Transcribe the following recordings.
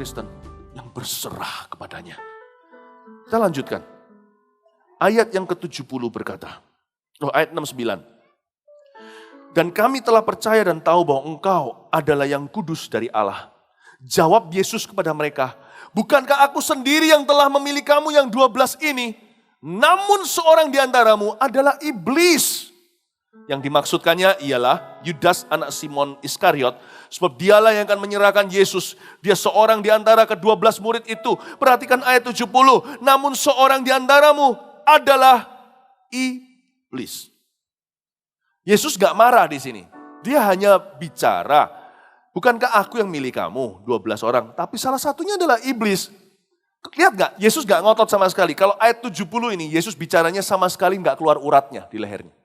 Kristen yang berserah kepadanya. Kita lanjutkan. Ayat yang ke-70 berkata, ayat 69. Dan kami telah percaya dan tahu bahwa engkau adalah yang kudus dari Allah. Jawab Yesus kepada mereka, bukankah aku sendiri yang telah memilih kamu yang 12 ini? Namun seorang di antaramu adalah iblis. Yang dimaksudkannya ialah Yudas anak Simon Iskariot. Sebab dialah yang akan menyerahkan Yesus. Dia seorang di antara ke-12 murid itu. Perhatikan ayat 70. Namun seorang di antaramu adalah iblis. Yesus gak marah di sini. Dia hanya bicara. Bukankah aku yang milih kamu 12 orang. Tapi salah satunya adalah iblis. Lihat gak? Yesus gak ngotot sama sekali. Kalau ayat 70 ini, Yesus bicaranya sama sekali gak keluar uratnya di lehernya.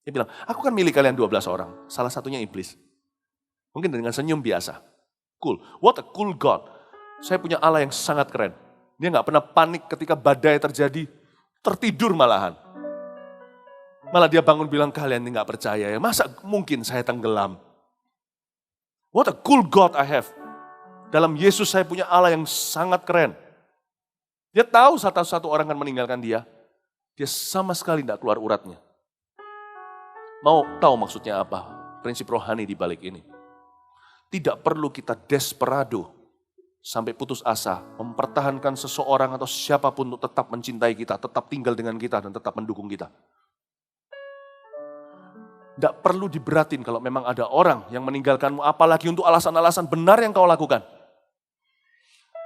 Dia bilang, aku kan milih kalian 12 orang. Salah satunya iblis. Mungkin dengan senyum biasa. Cool. What a cool God. Saya punya Allah yang sangat keren. Dia gak pernah panik ketika badai terjadi. Tertidur malahan. Malah dia bangun bilang, kalian ini gak percaya ya. Masa mungkin saya tenggelam? What a cool God I have. Dalam Yesus saya punya Allah yang sangat keren. Dia tahu satu-satu orang akan meninggalkan dia. Dia sama sekali tidak keluar uratnya. Mau tahu maksudnya apa? Prinsip rohani di balik ini. Tidak perlu kita desperado sampai putus asa. Mempertahankan seseorang atau siapapun untuk tetap mencintai kita. Tetap tinggal dengan kita dan tetap mendukung kita. Tidak perlu diberatin kalau memang ada orang yang meninggalkanmu. Apalagi untuk alasan-alasan benar yang kau lakukan.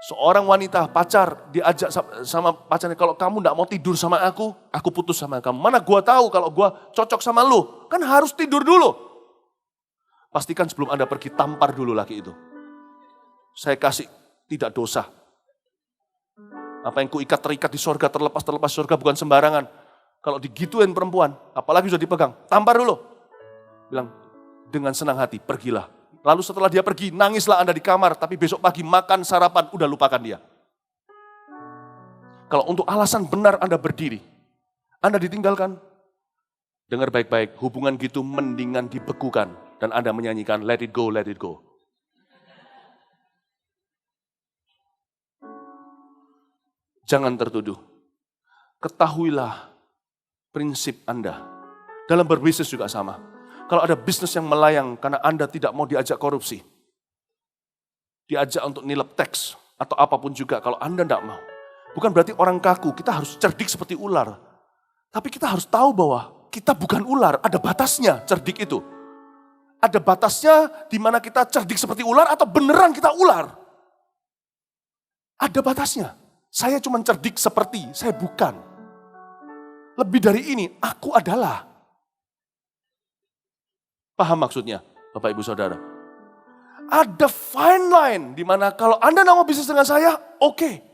Seorang wanita, pacar, diajak sama pacarnya, kalau kamu gak mau tidur sama aku putus sama kamu. Mana gua tahu kalau gua cocok sama lu? Kan harus tidur dulu. Pastikan sebelum Anda pergi, tampar dulu laki itu. Saya kasih, tidak dosa. Apa yang kuikat terikat di sorga, terlepas sorga bukan sembarangan. Kalau digituin perempuan, apalagi sudah dipegang, tampar dulu. Bilang, dengan senang hati, pergilah. Lalu setelah dia pergi, nangislah Anda di kamar, tapi besok pagi makan sarapan, udah lupakan dia. Kalau untuk alasan benar Anda berdiri, Anda ditinggalkan, dengar baik-baik, hubungan gitu mendingan dibekukan, dan Anda menyanyikan let it go, let it go. Jangan tertuduh. Ketahuilah prinsip Anda. Dalam berbisnis juga sama. Kalau ada bisnis yang melayang karena Anda tidak mau diajak korupsi, diajak untuk nilep teks, atau apapun juga kalau Anda tidak mau. Bukan berarti orang kaku, kita harus cerdik seperti ular. Tapi kita harus tahu bahwa kita bukan ular, ada batasnya cerdik itu. Ada batasnya di mana kita cerdik seperti ular atau beneran kita ular. Ada batasnya. Saya cuma cerdik seperti, saya bukan. Lebih dari ini, aku adalah. Paham maksudnya, Bapak Ibu Saudara? Ada fine line di mana kalau Anda mau bisnis dengan saya, oke.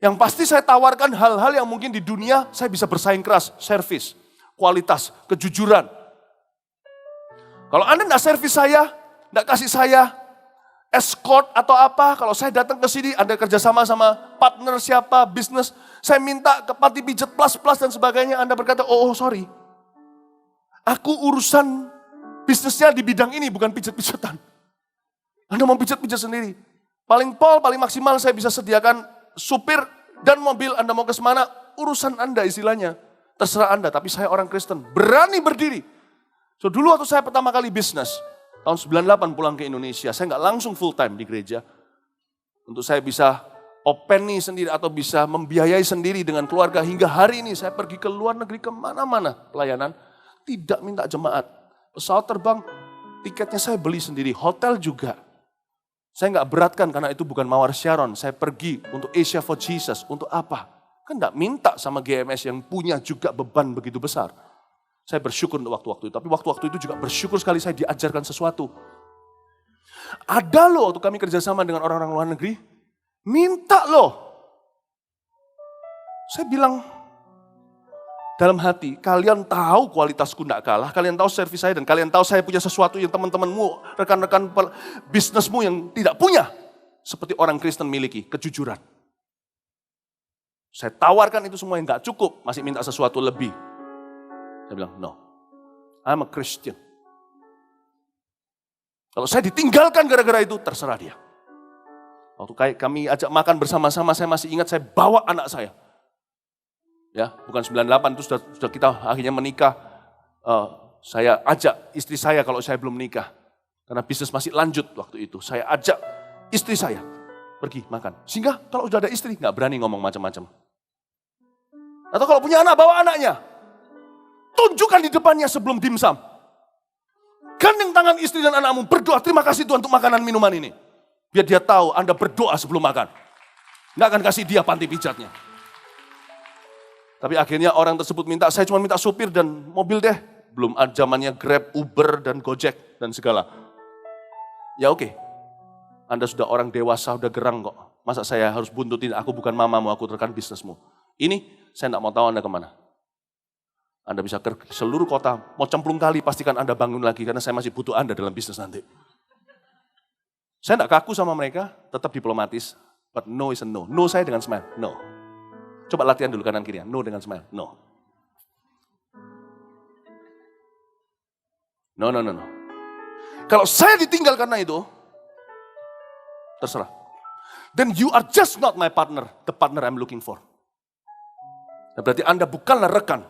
Yang pasti saya tawarkan hal-hal yang mungkin di dunia saya bisa bersaing keras, servis, kualitas, kejujuran. Kalau Anda enggak servis saya, enggak kasih saya escort atau apa, kalau saya datang ke sini, Anda kerjasama sama partner siapa, bisnis, saya minta ke Pati Pijet plus dan sebagainya, Anda berkata, oh sorry. Aku urusan bisnisnya di bidang ini, bukan pijet-pijetan. Anda mau pijet-pijet sendiri. Paling maksimal saya bisa sediakan supir dan mobil. Anda mau ke mana, urusan Anda istilahnya. Terserah Anda, tapi saya orang Kristen. Berani berdiri. So dulu waktu saya pertama kali bisnis, tahun 98 pulang ke Indonesia, saya nggak langsung full time di gereja. Untuk saya bisa openi sendiri atau bisa membiayai sendiri dengan keluarga. Hingga hari ini saya pergi ke luar negeri kemana-mana pelayanan. Tidak minta jemaat. Pesawat terbang, tiketnya saya beli sendiri, hotel juga. Saya nggak beratkan karena itu bukan Mawar Sharon. Saya pergi untuk Asia for Jesus, untuk apa? Kan nggak minta sama GMS yang punya juga beban begitu besar. Saya bersyukur untuk waktu-waktu itu, tapi waktu-waktu itu juga bersyukur sekali saya diajarkan sesuatu. Ada loh waktu kami kerjasama dengan orang-orang luar negeri, minta loh. Saya bilang, dalam hati, kalian tahu kualitasku tidak kalah, kalian tahu servis saya, dan kalian tahu saya punya sesuatu yang teman-temanmu, rekan-rekan bisnismu yang tidak punya. Seperti orang Kristen miliki, kejujuran. Saya tawarkan itu semua yang gak cukup, masih minta sesuatu lebih. Saya bilang, no, I'm a Christian. Kalau saya ditinggalkan gara-gara itu, terserah dia. Waktu kami ajak makan bersama-sama, saya masih ingat saya bawa anak saya. Ya, bukan 98 itu sudah kita akhirnya menikah. Saya ajak istri saya kalau saya belum menikah. Karena bisnis masih lanjut waktu itu. Saya ajak istri saya pergi makan. Sehingga kalau sudah ada istri nggak berani ngomong macam-macam. Atau kalau punya anak, bawa anaknya. Tunjukkan di depannya sebelum dimsum. Gandeng tangan istri dan anakmu, berdoa, terima kasih Tuhan untuk makanan minuman ini. Biar dia tahu Anda berdoa sebelum makan. Nggak akan kasih dia panti pijatnya. Tapi akhirnya orang tersebut minta, saya cuma minta supir dan mobil deh. Belum zamannya Grab, Uber, dan Gojek, dan segala. Ya oke. Anda sudah orang dewasa, sudah gerang kok. Masa saya harus buntutin, aku bukan mamamu, aku rekan bisnismu. Ini, saya tidak mau tahu Anda kemana. Anda bisa ke seluruh kota, mau cemplung kali, pastikan Anda bangun lagi, karena saya masih butuh Anda dalam bisnis nanti. Saya tidak kaku sama mereka, tetap diplomatis. But no is a no. No saya dengan smile, no. Coba latihan dulu kanan kiri, no dengan smile, no. No. Kalau saya ditinggal karena itu, terserah. Then you are just not my partner, the partner I'm looking for. Nah, berarti Anda bukanlah rekan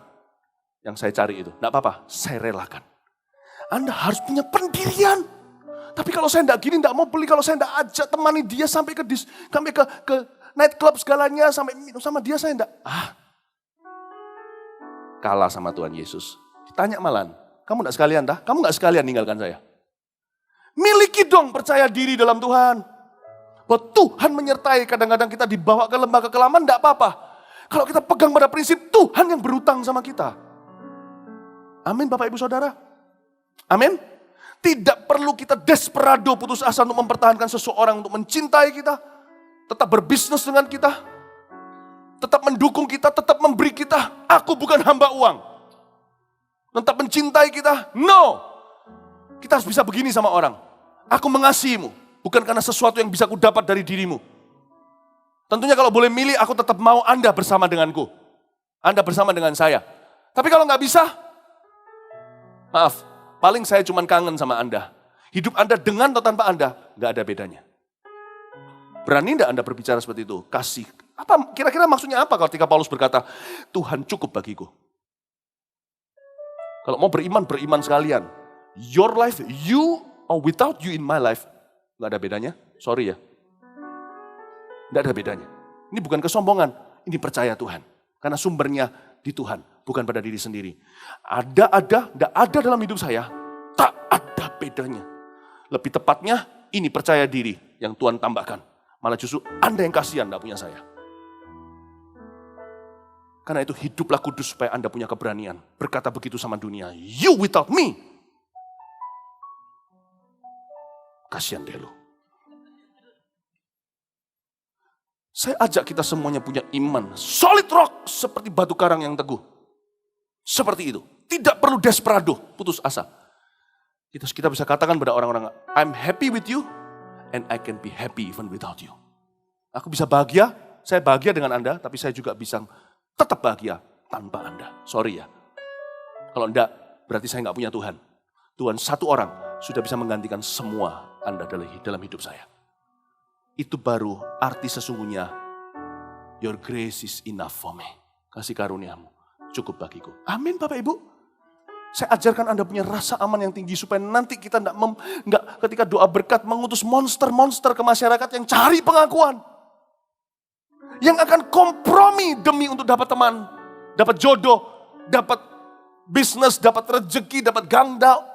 yang saya cari itu. Tidak apa-apa, saya relakan. Anda harus punya pendirian. Tapi kalau saya tidak gini, tidak mau beli, kalau saya tidak ajak temani dia sampai ke night club segalanya, sampai minum sama dia, saya tidak. Kalah sama Tuhan Yesus. Ditanya malah, kamu tidak sekalian dah? Kamu tidak sekalian ninggalkan saya? Miliki dong percaya diri dalam Tuhan. Bahwa Tuhan menyertai, kadang-kadang kita dibawa ke lembah kekelaman, tidak apa-apa. Kalau kita pegang pada prinsip Tuhan yang berutang sama kita. Amin Bapak Ibu Saudara. Amin. Tidak perlu kita desperado putus asa untuk mempertahankan seseorang untuk mencintai kita. Tetap berbisnis dengan kita. Tetap mendukung kita, tetap memberi kita. Aku bukan hamba uang. Tetap mencintai kita. No. Kita harus bisa begini sama orang. Aku mengasihimu. Bukan karena sesuatu yang bisa aku dapat dari dirimu. Tentunya kalau boleh milih, aku tetap mau Anda bersama denganku. Anda bersama dengan saya. Tapi kalau nggak bisa, maaf, paling saya cuma kangen sama Anda. Hidup Anda dengan atau tanpa Anda, nggak ada bedanya. Berani nggak Anda berbicara seperti itu? Kasih. Apa kira-kira maksudnya apa ketika Paulus berkata, Tuhan cukup bagiku. Kalau mau beriman, beriman sekalian. Your life, you or without you in my life, nggak ada bedanya. Sorry ya. Nggak ada bedanya. Ini bukan kesombongan, ini percaya Tuhan. Karena sumbernya di Tuhan, bukan pada diri sendiri. Nggak ada dalam hidup saya, tak ada bedanya. Lebih tepatnya, ini percaya diri yang Tuhan tambahkan. Malah justru Anda yang kasihan, nggak punya saya. Karena itu hiduplah kudus supaya Anda punya keberanian. Berkata begitu sama dunia, you without me. Kasihan deh lu. Saya ajak kita semuanya punya iman. Solid rock seperti batu karang yang teguh. Seperti itu. Tidak perlu desperado, putus asa. Kita bisa katakan pada orang-orang, I'm happy with you and I can be happy even without you. Aku bisa bahagia, saya bahagia dengan Anda, tapi saya juga bisa tetap bahagia tanpa Anda. Sorry ya. Kalau enggak, berarti saya enggak punya Tuhan. Tuhan satu orang sudah bisa menggantikan semua Anda dalam hidup saya. Itu baru arti sesungguhnya, your grace is enough for me. Kasih karuniamu cukup bagiku. Amin Bapak Ibu. Saya ajarkan Anda punya rasa aman yang tinggi supaya nanti kita enggak ketika doa berkat mengutus monster-monster ke masyarakat yang cari pengakuan. Yang akan kompromi demi untuk dapat teman, dapat jodoh, dapat bisnis, dapat rezeki, dapat gangdal,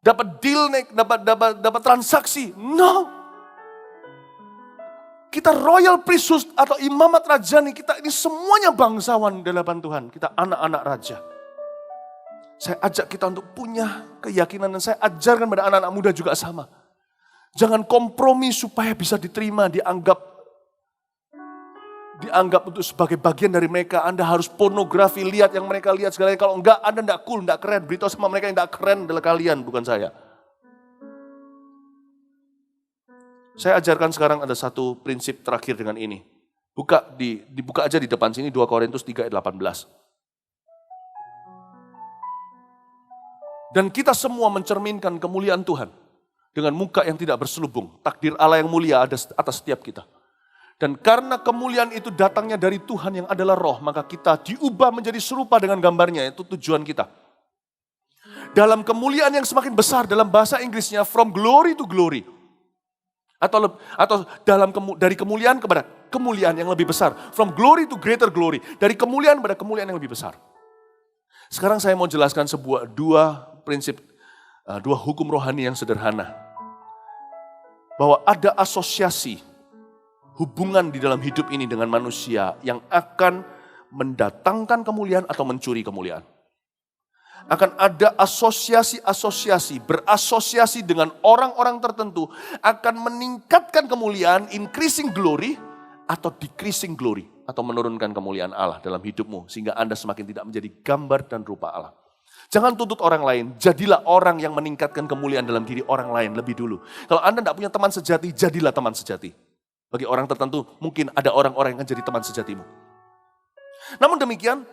dapat deal, dapat transaksi. No. Kita royal priesthood atau imamat rajani, kita ini semuanya bangsawan di hadapan Tuhan. Kita anak-anak raja. Saya ajak kita untuk punya keyakinan dan saya ajarkan pada anak-anak muda juga sama. Jangan kompromi supaya bisa diterima, dianggap untuk sebagai bagian dari mereka. Anda harus pornografi, lihat yang mereka lihat segalanya. Kalau enggak, Anda enggak cool, enggak keren. Beritahu sama mereka yang enggak keren adalah kalian, bukan saya. Saya ajarkan sekarang ada satu prinsip terakhir dengan ini. Dibuka aja di depan sini 2 Korintus 3 ayat 18. Dan kita semua mencerminkan kemuliaan Tuhan. dengan muka yang tidak berselubung. Takdir Allah yang mulia ada atas setiap kita. Dan karena kemuliaan itu datangnya dari Tuhan yang adalah roh, maka kita diubah menjadi serupa dengan gambarnya, itu tujuan kita. Dalam kemuliaan yang semakin besar, dalam bahasa Inggrisnya from glory to glory. Atau dari kemuliaan kepada kemuliaan yang lebih besar. From glory to greater glory. Dari kemuliaan kepada kemuliaan yang lebih besar. Sekarang saya mau jelaskan dua prinsip, dua hukum rohani yang sederhana. Bahwa ada asosiasi hubungan di dalam hidup ini dengan manusia yang akan mendatangkan kemuliaan atau mencuri kemuliaan. Akan ada asosiasi-asosiasi, berasosiasi dengan orang-orang tertentu, akan meningkatkan kemuliaan, increasing glory, atau decreasing glory, atau menurunkan kemuliaan Allah dalam hidupmu, sehingga Anda semakin tidak menjadi gambar dan rupa Allah. Jangan tuntut orang lain, jadilah orang yang meningkatkan kemuliaan dalam diri orang lain lebih dulu. Kalau Anda tidak punya teman sejati, jadilah teman sejati. Bagi orang tertentu, mungkin ada orang-orang yang akan jadi teman sejatimu. Namun demikian,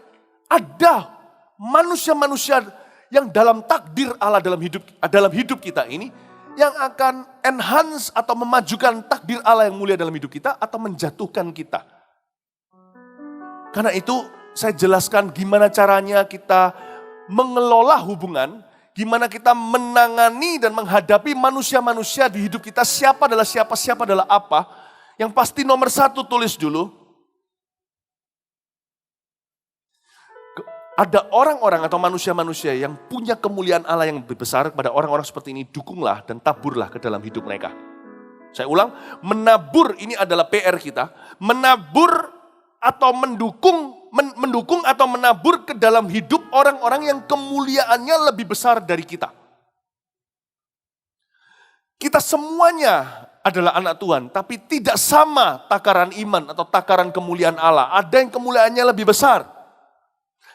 ada manusia-manusia yang dalam takdir Allah dalam hidup kita ini, yang akan enhance atau memajukan takdir Allah yang mulia dalam hidup kita, atau menjatuhkan kita. Karena itu, saya jelaskan gimana caranya kita mengelola hubungan, gimana kita menangani dan menghadapi manusia-manusia di hidup kita, siapa adalah siapa, siapa adalah apa. Yang pasti nomor satu tulis dulu, ada orang-orang atau manusia-manusia yang punya kemuliaan Allah yang lebih besar. Kepada orang-orang seperti ini, dukunglah dan taburlah ke dalam hidup mereka. Saya ulang, menabur ini adalah PR kita, menabur atau mendukung atau menabur ke dalam hidup orang-orang yang kemuliaannya lebih besar dari kita. Kita semuanya adalah anak Tuhan, tapi tidak sama takaran iman atau takaran kemuliaan Allah. Ada yang kemuliaannya lebih besar.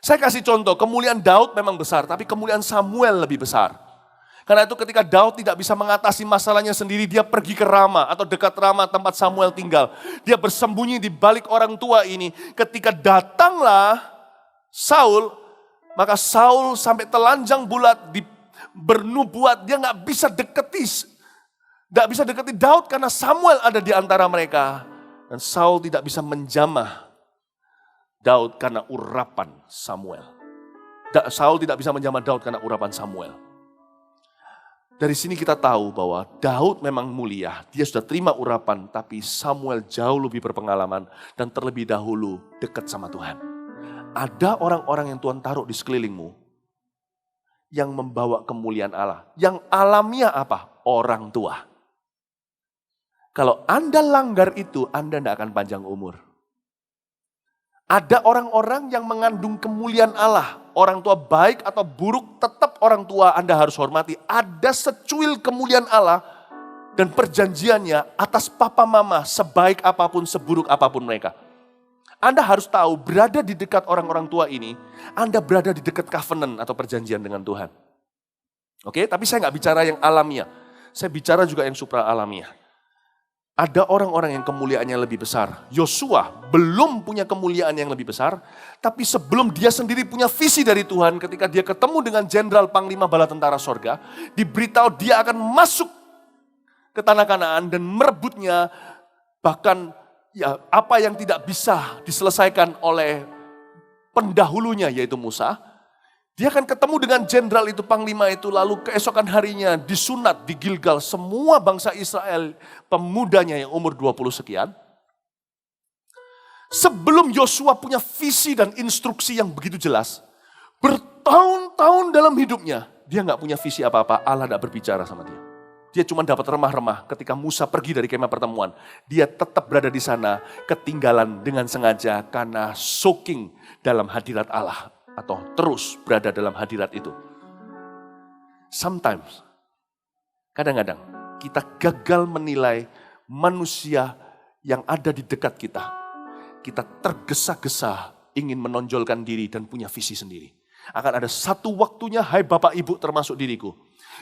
Saya kasih contoh, kemuliaan Daud memang besar, tapi kemuliaan Samuel lebih besar. Karena itu ketika Daud tidak bisa mengatasi masalahnya sendiri, dia pergi ke Rama atau dekat Rama tempat Samuel tinggal. Dia bersembunyi di balik orang tua ini. Ketika datanglah Saul, maka Saul sampai telanjang bulat bernubuat, dia nggak bisa deketi Daud karena Samuel ada di antara mereka. Dan Saul tidak bisa menjamah Daud karena urapan Samuel. Saul tidak bisa menjamah Daud karena urapan Samuel. Dari sini kita tahu bahwa Daud memang mulia, dia sudah terima urapan, tapi Samuel jauh lebih berpengalaman dan terlebih dahulu dekat sama Tuhan. Ada orang-orang yang Tuhan taruh di sekelilingmu yang membawa kemuliaan Allah. Yang alamiah apa? Orang tua. Kalau Anda langgar itu, Anda tidak akan panjang umur. Ada orang-orang yang mengandung kemuliaan Allah. Orang tua baik atau buruk, tetap orang tua Anda harus hormati. Ada secuil kemuliaan Allah dan perjanjiannya atas papa mama, sebaik apapun, seburuk apapun mereka. Anda harus tahu, berada di dekat orang-orang tua ini, Anda berada di dekat covenant atau perjanjian dengan Tuhan. Oke, tapi saya nggak bicara yang alamiah. Saya bicara juga yang supra alamiah. Ada orang-orang yang kemuliaannya lebih besar. Yosua belum punya kemuliaan yang lebih besar, tapi sebelum dia sendiri punya visi dari Tuhan, ketika dia ketemu dengan Jenderal Panglima Bala Tentara Sorga, diberitahu dia akan masuk ke tanah Kanaan dan merebutnya, bahkan ya apa yang tidak bisa diselesaikan oleh pendahulunya yaitu Musa. Dia akan ketemu dengan jenderal itu, panglima itu, lalu keesokan harinya disunat di Gilgal semua bangsa Israel, pemudanya yang umur 20 sekian. Sebelum Yosua punya visi dan instruksi yang begitu jelas, bertahun-tahun dalam hidupnya, dia nggak punya visi apa-apa, Allah nggak berbicara sama dia. Dia cuma dapat remah-remah ketika Musa pergi dari kemah pertemuan. Dia tetap berada di sana, ketinggalan dengan sengaja karena soaking dalam hadirat Allah. Atau terus berada dalam hadirat itu. Sometimes, kadang-kadang kita gagal menilai manusia yang ada di dekat kita. Kita tergesa-gesa ingin menonjolkan diri dan punya visi sendiri. Akan ada satu waktunya, hai Bapak Ibu termasuk diriku.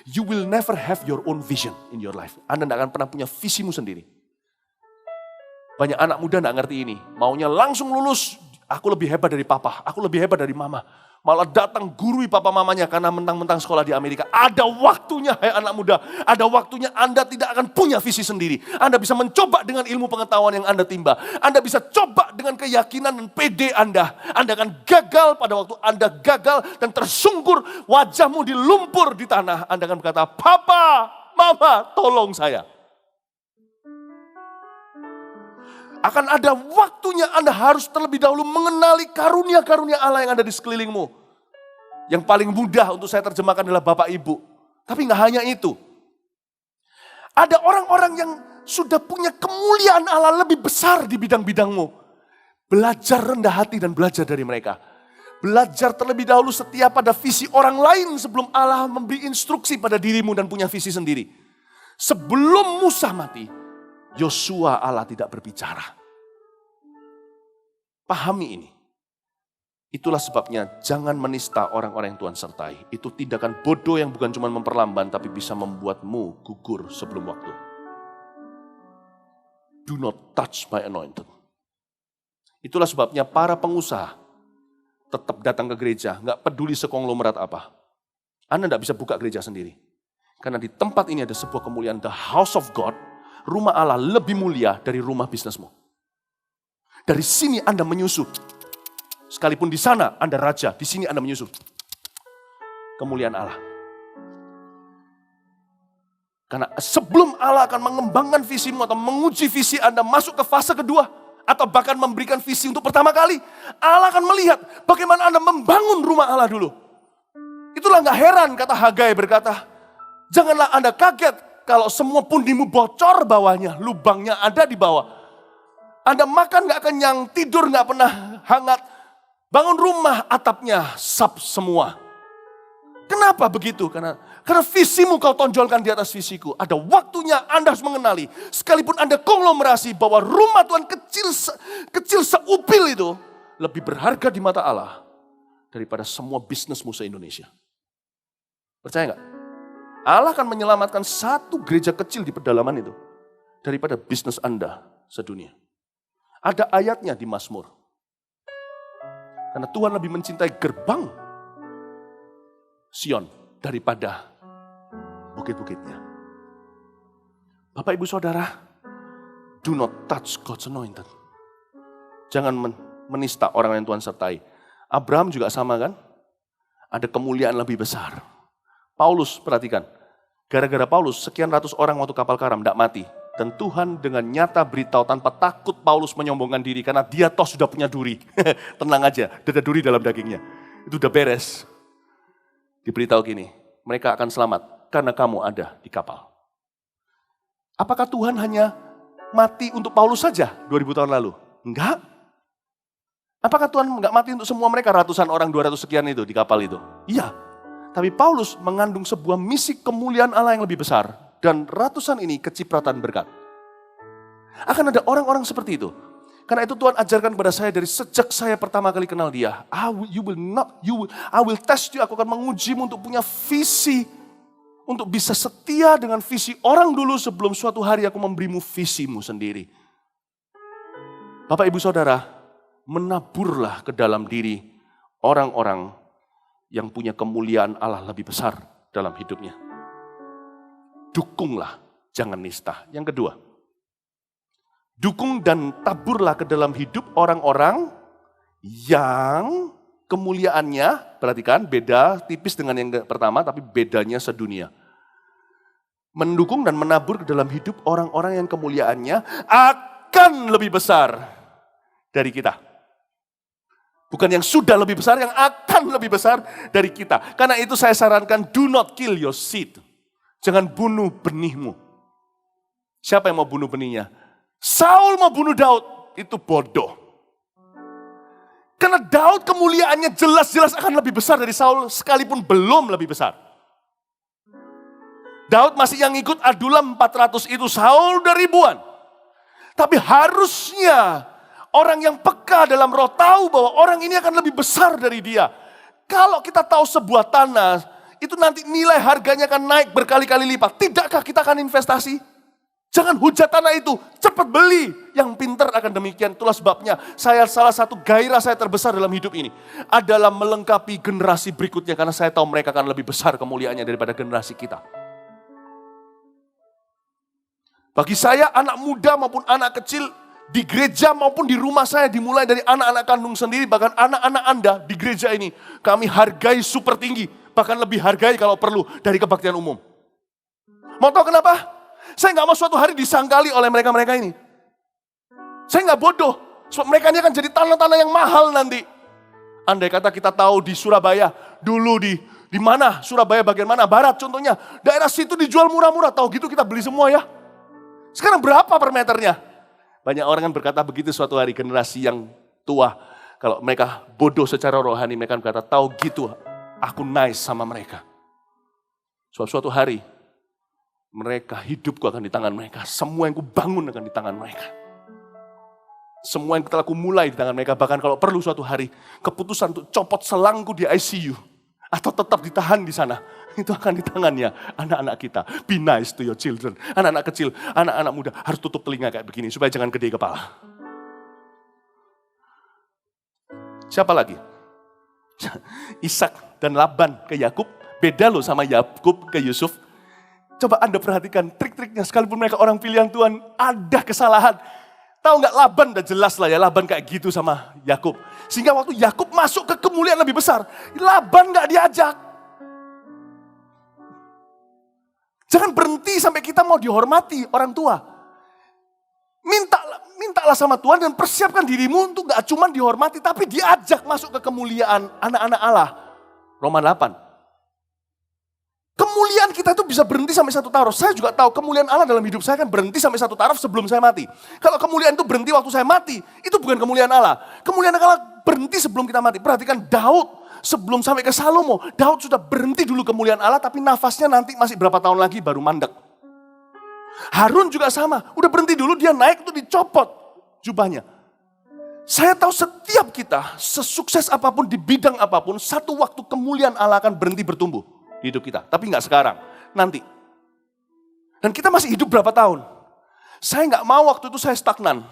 You will never have your own vision in your life. Anda tidak akan pernah punya visimu sendiri. Banyak anak muda tidak ngerti ini. Maunya langsung lulus. Aku lebih hebat dari papa, aku lebih hebat dari mama. Malah datang gurui papa mamanya karena mentang-mentang sekolah di Amerika. Ada waktunya, hai anak muda. Ada waktunya Anda tidak akan punya visi sendiri. Anda bisa mencoba dengan ilmu pengetahuan yang Anda timba. Anda bisa coba dengan keyakinan dan PD Anda. Anda akan gagal pada waktu Anda gagal dan tersungkur. Wajahmu di lumpur di tanah. Anda akan berkata, Papa, Mama, tolong saya. Akan ada waktunya Anda harus terlebih dahulu mengenali karunia-karunia Allah yang ada di sekelilingmu. Yang paling mudah untuk saya terjemahkan adalah Bapak Ibu. Tapi nggak hanya itu. Ada orang-orang yang sudah punya kemuliaan Allah lebih besar di bidang-bidangmu. Belajar rendah hati dan belajar dari mereka. Belajar terlebih dahulu setia pada visi orang lain sebelum Allah memberi instruksi pada dirimu dan punya visi sendiri. Sebelum Musa mati, Yosua Allah tidak berbicara. Pahami ini. Itulah sebabnya jangan menista orang-orang yang Tuhan sertai. Itu tindakan bodoh yang bukan cuma memperlambat tapi bisa membuatmu gugur sebelum waktu. Do not touch my anointed. Itulah sebabnya para pengusaha tetap datang ke gereja, nggak peduli sekonglomerat apa. Anda nggak bisa buka gereja sendiri. Karena di tempat ini ada sebuah kemuliaan, the house of God. Rumah Allah lebih mulia dari rumah bisnismu. Dari sini Anda menyusup. Sekalipun di sana Anda raja, di sini Anda menyusup. Kemuliaan Allah. Karena sebelum Allah akan mengembangkan visimu atau menguji visi Anda masuk ke fase kedua, atau bahkan memberikan visi untuk pertama kali, Allah akan melihat bagaimana Anda membangun rumah Allah dulu. Itulah gak heran kata Hagai berkata, janganlah Anda kaget kalau semua pundimu bocor bawahnya, lubangnya ada di bawah. Anda makan gak kenyang, tidur gak pernah hangat. Bangun rumah, atapnya sap semua. Kenapa begitu? Karena visimu kau tonjolkan di atas visiku. Ada waktunya Anda harus mengenali. Sekalipun Anda konglomerasi bahwa rumah Tuhan kecil seupil itu lebih berharga di mata Allah daripada semua bisnismu se-Indonesia. Percaya gak? Allah akan menyelamatkan satu gereja kecil di pedalaman itu daripada bisnis Anda sedunia. Ada ayatnya di Mazmur. Karena Tuhan lebih mencintai gerbang Sion daripada bukit-bukitnya. Bapak, Ibu, Saudara, do not touch God's anointed. Jangan menista orang yang Tuhan sertai. Abraham juga sama kan? Ada kemuliaan lebih besar. Paulus, perhatikan. Gara-gara Paulus, sekian ratus orang waktu kapal karam tidak mati. Dan Tuhan dengan nyata beritahu tanpa takut Paulus menyombongkan diri. Karena dia toh sudah punya duri. Tenang aja, ada duri dalam dagingnya. Itu udah beres. Diberitahu gini, mereka akan selamat karena kamu ada di kapal. Apakah Tuhan hanya mati untuk Paulus saja 2000 tahun lalu? Enggak. Apakah Tuhan enggak mati untuk semua mereka, ratusan orang, 200 sekian itu di kapal itu? Iya. Tapi Paulus mengandung sebuah misi kemuliaan Allah yang lebih besar. Dan ratusan ini kecipratan berkat. Akan ada orang-orang seperti itu. Karena itu Tuhan ajarkan kepada saya dari sejak saya pertama kali kenal dia. I will test you, aku akan mengujimu untuk punya visi. Untuk bisa setia dengan visi orang dulu sebelum suatu hari aku memberimu visimu sendiri. Bapak, Ibu, Saudara, menaburlah ke dalam diri orang-orang yang punya kemuliaan Allah lebih besar dalam hidupnya. Dukunglah, jangan nista. Yang kedua, dukung dan taburlah ke dalam hidup orang-orang yang kemuliaannya, perhatikan, beda tipis dengan yang pertama, tapi bedanya sedunia. Mendukung dan menabur ke dalam hidup orang-orang yang kemuliaannya akan lebih besar dari kita. Bukan yang sudah lebih besar, yang akan lebih besar dari kita. Karena itu saya sarankan, do not kill your seed. Jangan bunuh benihmu. Siapa yang mau bunuh benihnya? Saul mau bunuh Daud, itu bodoh. Karena Daud kemuliaannya jelas-jelas akan lebih besar dari Saul, sekalipun belum lebih besar. Daud masih yang ikut Adulam 400 itu, Saul udah ribuan. Tapi harusnya orang yang peka dalam roh tahu bahwa orang ini akan lebih besar dari dia. Kalau kita tahu sebuah tanah, itu nanti nilai harganya akan naik berkali-kali lipat. Tidakkah kita akan investasi? Jangan hujat tanah itu, cepat beli. yang pintar akan demikian. Itulah sebabnya salah satu gairah saya terbesar dalam hidup ini adalah melengkapi generasi berikutnya. Karena saya tahu mereka akan lebih besar kemuliaannya daripada generasi kita. Bagi saya anak muda maupun anak kecil di gereja maupun di rumah saya dimulai dari anak-anak kandung sendiri. Bahkan anak-anak Anda di gereja ini kami hargai super tinggi. Bahkan lebih hargai kalau perlu dari kebaktian umum. Mau tahu kenapa? Saya nggak mau suatu hari disangkali oleh mereka-mereka ini. Saya nggak bodoh. Sebab mereka ini akan jadi tanah-tanah yang mahal nanti. Andai kata kita tahu di Surabaya, dulu di mana? Surabaya bagian mana? Barat contohnya. Daerah situ dijual murah-murah. Tahu gitu kita beli semua ya. Sekarang berapa per meternya? Banyak orang kan berkata begitu suatu hari, generasi yang tua. Kalau mereka bodoh secara rohani, mereka berkata, tahu gitu aku nice sama mereka. Sebab suatu hari, mereka, hidupku akan di tangan mereka. Semua yang kubangun akan di tangan mereka. Semua yang telah kumulai di tangan mereka. Bahkan kalau perlu suatu hari, keputusan untuk copot selangku di ICU. Atau tetap ditahan di sana. Itu akan di tangannya anak-anak kita. Be nice to your children. Anak-anak kecil, anak-anak muda harus tutup telinga kayak begini. Supaya jangan gede kepala. Siapa lagi? Ishak dan Laban ke Yakub. Beda loh sama Yakub ke Yusuf. Coba Anda perhatikan trik-triknya, sekalipun mereka orang pilihan Tuhan, ada kesalahan. Tahu nggak, Laban udah jelas lah ya, Laban kayak gitu sama Yakub. Sehingga waktu Yakub masuk ke kemuliaan lebih besar, Laban nggak diajak. Jangan berhenti sampai kita mau dihormati orang tua. Mintalah sama Tuhan dan persiapkan dirimu untuk nggak cuma dihormati, tapi diajak masuk ke kemuliaan anak-anak Allah. Roma 8. Kemuliaan kita itu bisa berhenti sampai satu taraf. Saya juga tahu kemuliaan Allah dalam hidup saya kan berhenti sampai satu taraf sebelum saya mati. Kalau kemuliaan itu berhenti waktu saya mati, itu bukan kemuliaan Allah. Kemuliaan Allah berhenti sebelum kita mati. Perhatikan Daud sebelum sampai ke Salomo. Daud sudah berhenti dulu kemuliaan Allah, tapi nafasnya nanti masih berapa tahun lagi baru mandek. Harun juga sama, udah berhenti dulu, dia naik itu dicopot jubahnya. Saya tahu setiap kita, sesukses apapun di bidang apapun, satu waktu kemuliaan Allah akan berhenti bertumbuh. Hidup kita, tapi nggak sekarang, nanti. Dan kita masih hidup berapa tahun? Saya nggak mau waktu itu saya stagnan.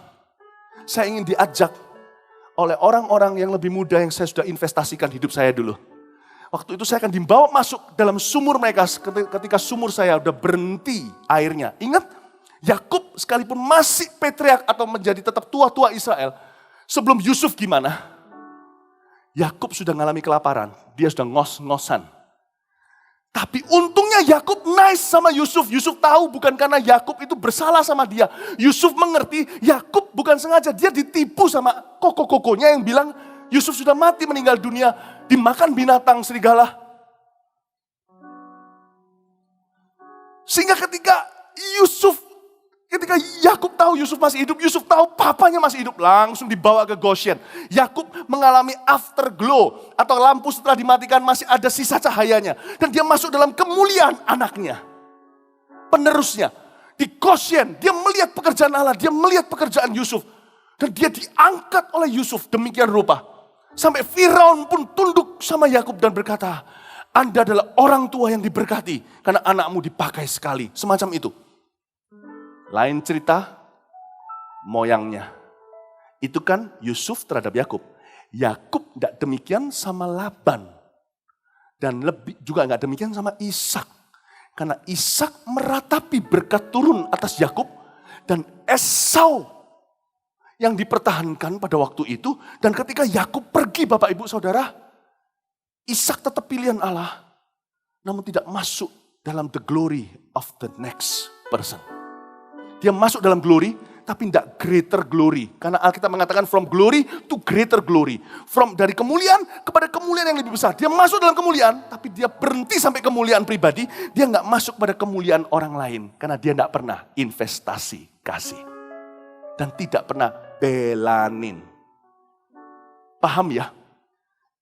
Saya ingin diajak oleh orang-orang yang lebih muda yang saya sudah investasikan hidup saya dulu. Waktu itu saya akan dibawa masuk dalam sumur mereka ketika sumur saya udah berhenti airnya. Ingat, Yakub sekalipun masih patriark atau menjadi tetap tua-tua Israel, sebelum Yusuf gimana? Yakub sudah mengalami kelaparan, dia sudah ngos-ngosan. Tapi untungnya Yakub nice sama Yusuf. Yusuf tahu bukan karena Yakub itu bersalah sama dia. Yusuf mengerti Yakub bukan sengaja. Dia ditipu sama koko-kokonya yang bilang Yusuf sudah mati meninggal dunia. Dimakan binatang serigala. Sehingga ketika Yakub tahu Yusuf masih hidup, Yusuf tahu papanya masih hidup, langsung dibawa ke Goshen. Yakub mengalami afterglow atau lampu setelah dimatikan masih ada sisa cahayanya. Dan dia masuk dalam kemuliaan anaknya, penerusnya. Di Goshen, dia melihat pekerjaan Allah, dia melihat pekerjaan Yusuf. Dan dia diangkat oleh Yusuf demikian rupa. Sampai Firaun pun tunduk sama Yakub dan berkata, Anda adalah orang tua yang diberkati karena anakmu dipakai sekali. Semacam itu. Lain cerita, moyangnya. Itu kan Yusuf terhadap Yakub. Yakub tidak demikian sama Laban. Dan lebih juga nggak demikian sama Ishak. Karena Ishak meratapi berkat turun atas Yakub. Dan Esau yang dipertahankan pada waktu itu. Dan ketika Yakub pergi Bapak Ibu Saudara, Ishak tetap pilihan Allah. Namun tidak masuk dalam the glory of the next person. Dia masuk dalam glory, tapi tidak greater glory. Karena Alkitab mengatakan from glory to greater glory. Dari kemuliaan kepada kemuliaan yang lebih besar. Dia masuk dalam kemuliaan, tapi dia berhenti sampai kemuliaan pribadi. Dia nggak masuk pada kemuliaan orang lain. Karena dia nggak pernah investasi kasih. Dan tidak pernah belanin. Paham ya?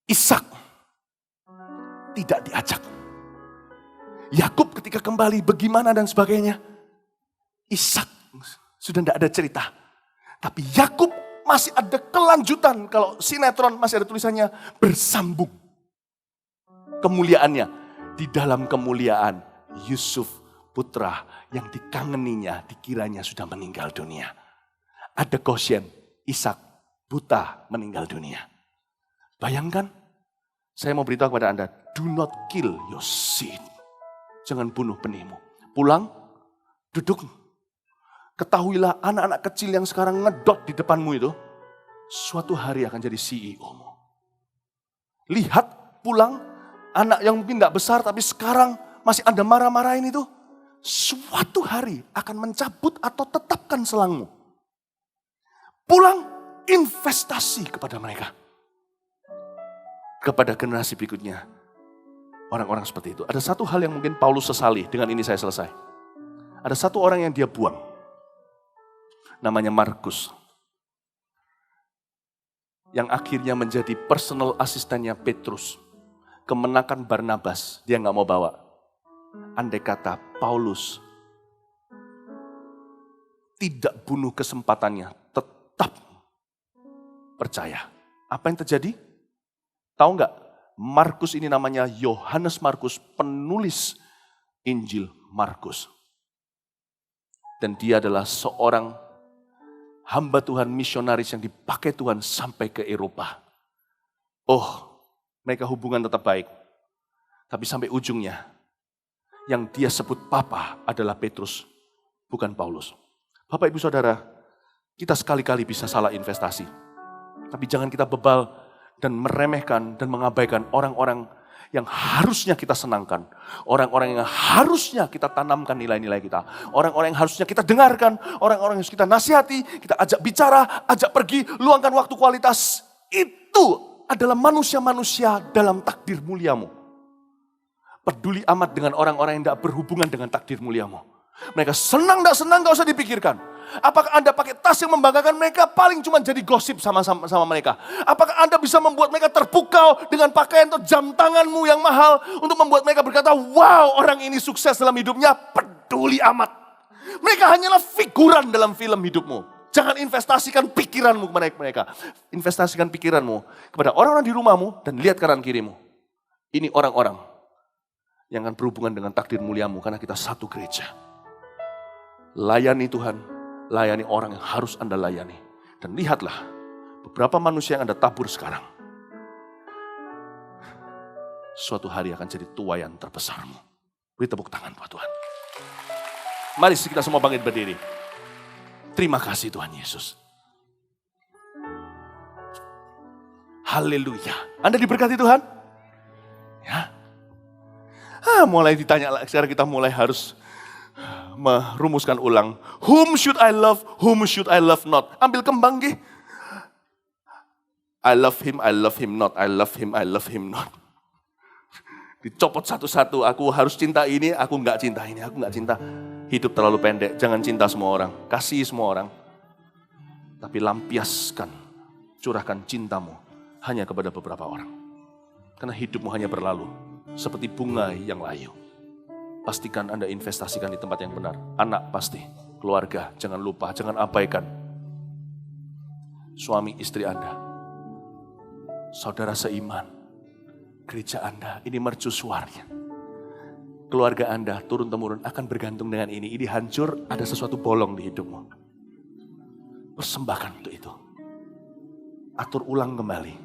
Ishak tidak diajak. Yakub ketika kembali bagaimana dan sebagainya. Ishak sudah tidak ada cerita. Tapi Yakub masih ada kelanjutan. Kalau sinetron masih ada tulisannya bersambung. Kemuliaannya. Di dalam kemuliaan Yusuf putra yang dikangeninya dikiranya sudah meninggal dunia. Ada Goshen, Ishak, buta meninggal dunia. Bayangkan, saya mau beritahu kepada Anda, do not kill your seed. Jangan bunuh benihmu. Pulang, duduk. Ketahuilah anak-anak kecil yang sekarang ngedot di depanmu itu, suatu hari akan jadi CEO-mu. Lihat, pulang, anak yang mungkin gak besar tapi sekarang masih Anda marah-marahin itu, suatu hari akan mencabut atau tetapkan selangmu. Pulang, investasi kepada mereka. Kepada generasi berikutnya. Orang-orang seperti itu. Ada satu hal yang mungkin Paulus sesali, dengan ini saya selesai. Ada satu orang yang dia buang. Namanya Markus. Yang akhirnya menjadi personal asistennya Petrus. Kemenakan Barnabas, dia gak mau bawa. Andai kata Paulus tidak bunuh kesempatannya, tetap percaya. Apa yang terjadi? Tahu gak? Markus ini namanya Yohanes Markus, penulis Injil Markus. Dan dia adalah seorang hamba Tuhan misionaris yang dipakai Tuhan sampai ke Eropa. Oh, mereka hubungan tetap baik. Tapi sampai ujungnya, yang dia sebut papa adalah Petrus, bukan Paulus. Bapak Ibu Saudara, kita sekali-kali bisa salah investasi. Tapi jangan kita bebal dan meremehkan dan mengabaikan orang-orang yang harusnya kita senangkan. Orang-orang yang harusnya kita tanamkan nilai-nilai kita. Orang-orang yang harusnya kita dengarkan. Orang-orang yang harus kita nasihati, kita ajak bicara, ajak pergi, luangkan waktu kualitas. Itu adalah manusia-manusia dalam takdir muliamu. Peduli amat dengan orang-orang yang tidak berhubungan dengan takdir muliamu. Mereka senang, tidak senang, gak usah dipikirkan. Apakah Anda pakai tas yang membanggakan mereka? Paling cuma jadi gosip sama mereka. Apakah Anda bisa membuat mereka terpukau dengan pakaian atau jam tanganmu yang mahal untuk membuat mereka berkata, wow, orang ini sukses dalam hidupnya? Peduli amat. Mereka hanyalah figuran dalam film hidupmu. Jangan investasikan pikiranmu kepada mereka. Investasikan pikiranmu kepada orang-orang di rumahmu dan lihat kanan kirimu. Ini orang-orang yang akan berhubungan dengan takdir muliamu karena kita satu gereja. Layani Tuhan, layani orang yang harus Anda layani. Dan lihatlah beberapa manusia yang Anda tabur sekarang. Suatu hari akan jadi tuaian terbesarmu. Beri tepuk tangan buat Tuhan. Mari kita semua bangkit berdiri. Terima kasih Tuhan Yesus. Haleluya. Anda diberkati Tuhan? Ya. Mulai ditanya, sekarang kita mulai harus merumuskan ulang. Whom should I love, whom should I love not? Ambil kembang gih. I love him not, I love him not. Dicopot satu-satu, aku harus cinta ini, aku enggak cinta ini, aku enggak cinta. Hidup terlalu pendek, jangan cinta semua orang. Kasih semua orang. Tapi lampiaskan, curahkan cintamu hanya kepada beberapa orang. Karena hidupmu hanya berlalu, seperti bunga yang layu. Pastikan Anda investasikan di tempat yang benar. Anak pasti, keluarga, jangan lupa, jangan abaikan. Suami istri Anda, saudara seiman, gereja Anda, ini mercusuarnya. Keluarga Anda turun-temurun akan bergantung dengan ini. Ini hancur, ada sesuatu bolong di hidupmu. Persembahkan untuk itu. Atur ulang kembali.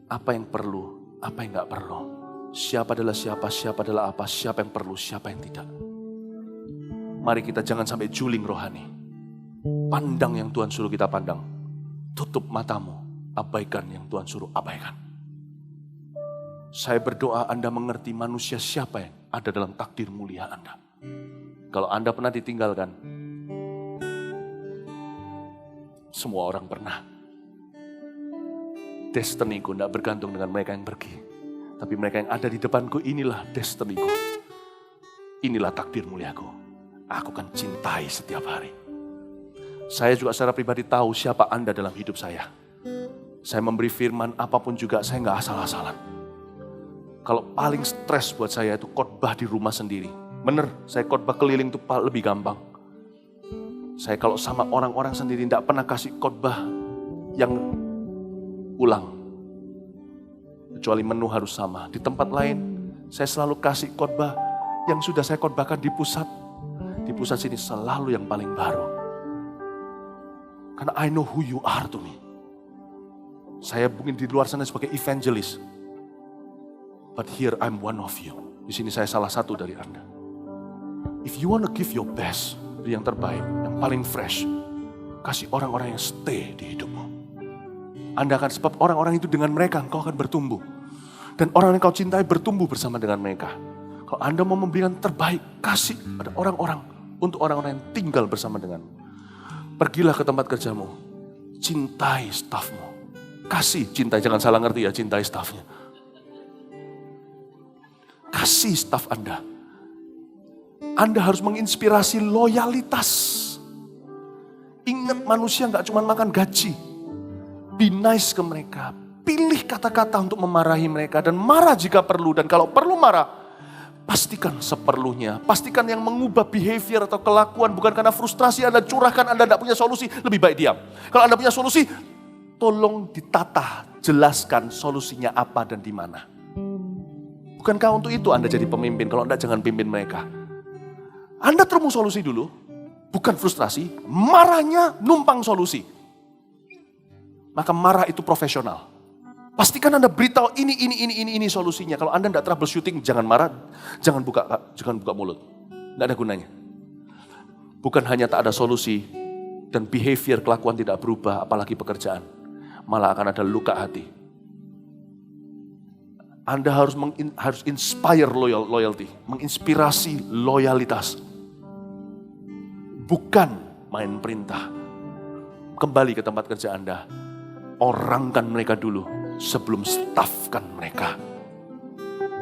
Apa yang perlu, apa yang gak perlu. Siapa adalah siapa adalah apa, siapa yang perlu, siapa yang tidak. Mari kita jangan sampai juling rohani. Pandang yang Tuhan suruh kita pandang. Tutup matamu, abaikan yang Tuhan suruh abaikan. Saya berdoa Anda mengerti manusia siapa yang ada dalam takdir mulia Anda. Kalau Anda pernah ditinggalkan, semua orang pernah. Destiniku tidak bergantung dengan mereka yang pergi. Tapi mereka yang ada di depanku, inilah destiniku. Inilah takdir muliaku. Aku akan cintai setiap hari. Saya juga secara pribadi tahu siapa Anda dalam hidup saya. Saya memberi firman apapun juga, saya nggak asal-asalan. Kalau paling stres buat saya itu khotbah di rumah sendiri. Bener, saya khotbah keliling itu lebih gampang. Saya kalau sama orang-orang sendiri tidak pernah kasih khotbah yang ulang. Kecuali menu harus sama. Di tempat lain, saya selalu kasih khotbah yang sudah saya khotbahkan di pusat. Di pusat sini selalu yang paling baru. Karena I know who you are to me. Saya mungkin di luar sana sebagai evangelist. But here I'm one of you. Di sini saya salah satu dari Anda. If you want to give your best, yang terbaik, yang paling fresh, kasih orang-orang yang stay di hidupmu. Anda akan, sebab orang-orang itu dengan mereka engkau akan bertumbuh. Dan orang yang kau cintai bertumbuh bersama dengan mereka. Kalau Anda mau memberikan terbaik, kasih pada orang-orang untuk orang-orang yang tinggal bersama denganmu. Pergilah ke tempat kerjamu, cintai stafmu. Kasih, cintai, jangan salah ngerti ya, cintai stafnya. Kasih staf Anda. Anda harus menginspirasi loyalitas. Ingat manusia gak cuma makan gaji. Be nice ke mereka. Pilih kata-kata untuk memarahi mereka dan marah jika perlu. Dan kalau perlu marah, pastikan seperlunya. Pastikan yang mengubah behavior atau kelakuan bukan karena frustrasi Anda curahkan, Anda tidak punya solusi, lebih baik diam. Kalau Anda punya solusi, tolong ditata, jelaskan solusinya apa dan di mana. Bukankah untuk itu Anda jadi pemimpin? Kalau Anda jangan pimpin mereka. Anda terus solusi dulu, bukan frustrasi, marahnya numpang solusi. Maka marah itu profesional. Pastikan Anda beritahu ini solusinya. Kalau Anda tidak troubleshooting, jangan marah, jangan buka mulut. Tidak ada gunanya. Bukan hanya tak ada solusi dan behavior kelakuan tidak berubah, apalagi pekerjaan. Malah akan ada luka hati. Anda harus inspire loyalty, menginspirasi loyalitas. Bukan main perintah. Kembali ke tempat kerja Anda. Orangkan mereka dulu sebelum staffkan mereka.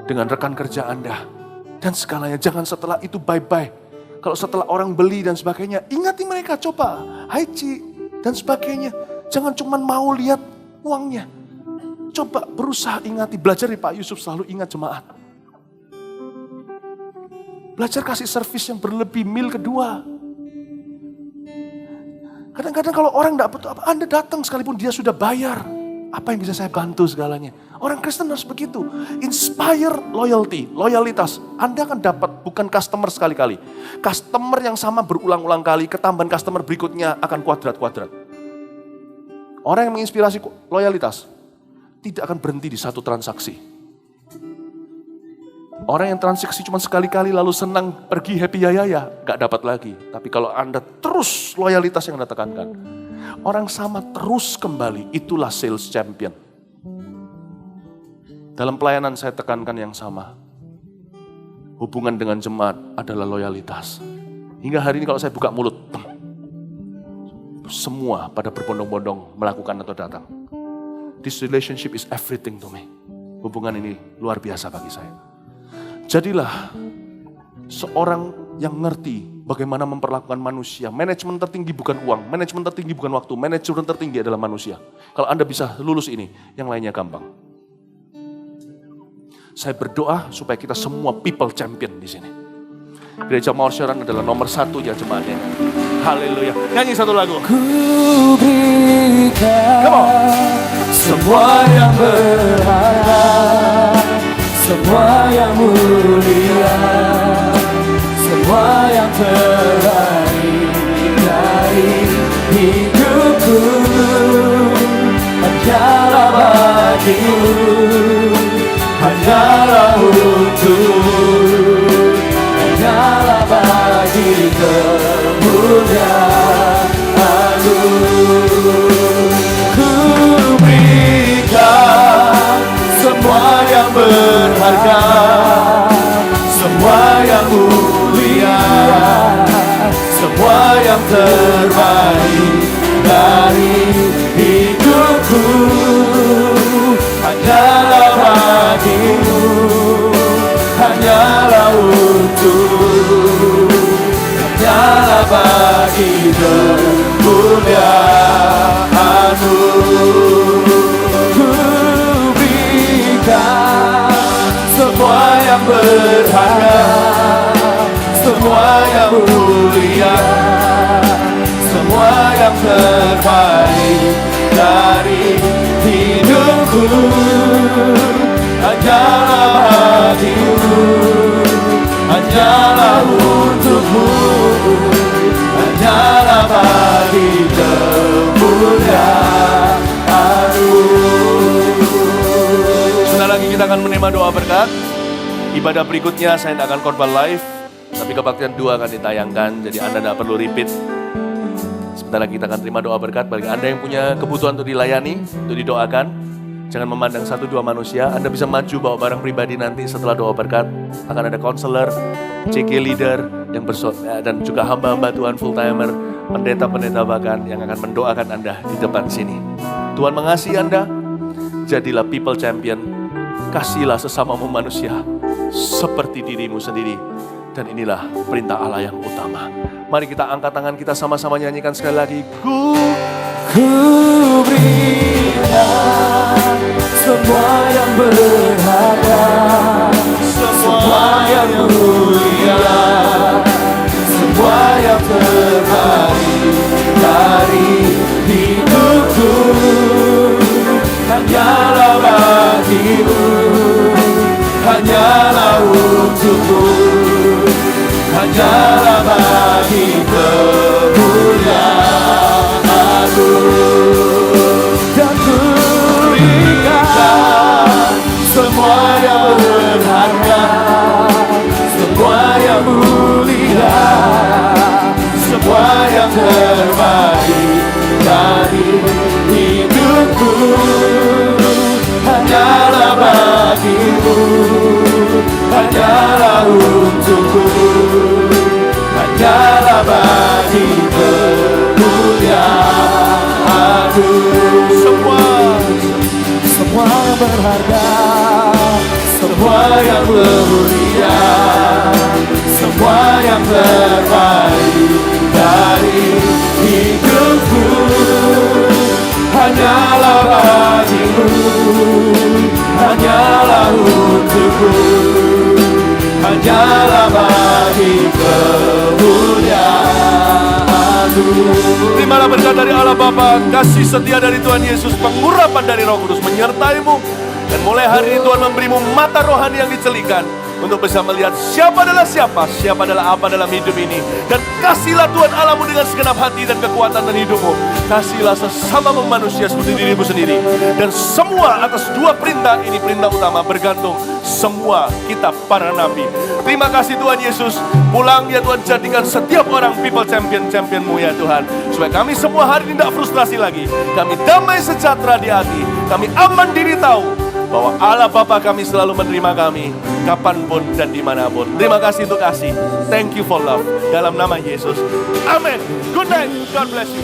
Dengan rekan kerja Anda. Dan segalanya, jangan setelah itu bye-bye. Kalau setelah orang beli dan sebagainya, ingati mereka, coba. Hai Ci, dan sebagainya. Jangan cuma mau lihat uangnya. Coba berusaha ingati, belajar dari Pak Yusuf selalu ingat jemaat. Belajar kasih servis yang berlebih, mil kedua. Kadang-kadang kalau orang tidak butuh apa, Anda datang sekalipun dia sudah bayar. Apa yang bisa saya bantu segalanya. Orang Kristen harus begitu. Inspire loyalty, loyalitas. Anda akan dapat bukan customer sekali-kali. Customer yang sama berulang-ulang kali, ketambahan customer berikutnya akan kuadrat-kuadrat. Orang yang menginspirasi loyalitas tidak akan berhenti di satu transaksi. Orang yang transaksi cuma sekali-kali lalu senang pergi happy ya, gak dapat lagi. Tapi kalau Anda terus loyalitas yang Anda tekankan, orang sama terus kembali, itulah sales champion. Dalam pelayanan saya tekankan yang sama. Hubungan dengan jemaat adalah loyalitas. Hingga hari ini kalau saya buka mulut, semua pada berbondong-bondong melakukan atau datang. This relationship is everything to me. Hubungan ini luar biasa bagi saya. Jadilah seorang yang ngerti bagaimana memperlakukan manusia. Manajemen tertinggi bukan uang, manajemen tertinggi bukan waktu, manajemen tertinggi adalah manusia. Kalau Anda bisa lulus ini, yang lainnya gampang. Saya berdoa supaya kita semua people champion di sini. Gereja Mawar Syariah adalah nomor 1 ya jemaatnya. Haleluya. Nyanyi satu lagu. Ku berikan semua yang berharga, semua yang mulia, semua yang terbaik dari hidupku. Hanyalah bagimu, hanyalah untuk, hanyalah bagi kemuliaanmu. Ku berikan semua yang berharga, semua yang mulia, semua yang terbaik dari hidupku. Hanyalah bagimu, hanyalah untuk, hanyalah bagi kemuliaanmu. Ku berikan semua yang berharga, semua yang mulia, semua yang terbaik dari hidupku. Hanyalah bagimu, hanyalah untukmu, hanyalah bagi terima doa berkat. Ibadah berikutnya saya tidak akan khotbah live, tapi kebaktian 2 akan ditayangkan, jadi Anda tidak perlu repeat. Sebentar lagi kita akan terima doa berkat. Bagi Anda yang punya kebutuhan untuk dilayani, untuk didoakan, jangan memandang 1-2 manusia. Anda bisa maju bawa barang pribadi nanti setelah doa berkat. Akan ada konselor, CG leader, dan juga hamba-hamba Tuhan full timer, pendeta-pendeta bahkan yang akan mendoakan Anda di depan sini. Tuhan mengasihi Anda, jadilah people champion, kasihlah sesamamu manusia seperti dirimu sendiri. Dan inilah perintah Allah yang utama. Mari kita angkat tangan kita sama-sama nyanyikan sekali lagi. Ku berikan semua yang berharga, semua yang mulia, semua yang terbaik dari hidupku, hanyalah bagimu, hanyalah untukmu, hanyalah bagi kemuliaanmu. Dan ku berikan semua yang berharga, semua yang mulia, semua yang terbaik dari hidupku, hanyalah bagimu, hanyalah untukku, hanyalah bagi kemuliaanmu. Semua yang berharga, semua yang mulia, semua yang terbaik dari hidupku, hanyalah bagimu, hanyalah untukku, hanyalah bagi kemuliaanmu. terimalah berkat dari Allah Bapa, kasih setia dari Tuhan Yesus, pengurapan dari Roh Kudus menyertai-Mu. Dan mulai hari ini Tuhan memberimu mata rohani yang dicelikan untuk bisa melihat siapa adalah siapa adalah apa dalam hidup ini. Dan kasihlah Tuhan Allahmu dengan segenap hati dan kekuatan dan hidupmu. Kasihlah sesama manusia seperti dirimu sendiri. Dan semua atas 2 perintah ini, perintah utama, bergantung semua kita para nabi. Terima kasih Tuhan Yesus. Pulang ya Tuhan, jadikan setiap orang people champion-championmu ya Tuhan. Supaya kami semua hari ini tidak frustrasi lagi. Kami damai sejahtera di hati. Kami aman diri tahu bahwa Allah Bapa kami selalu menerima kami kapanpun dan dimanapun. Terima kasih untuk kasih. Thank you for love. Dalam nama Yesus. Amin. Good night. God bless you.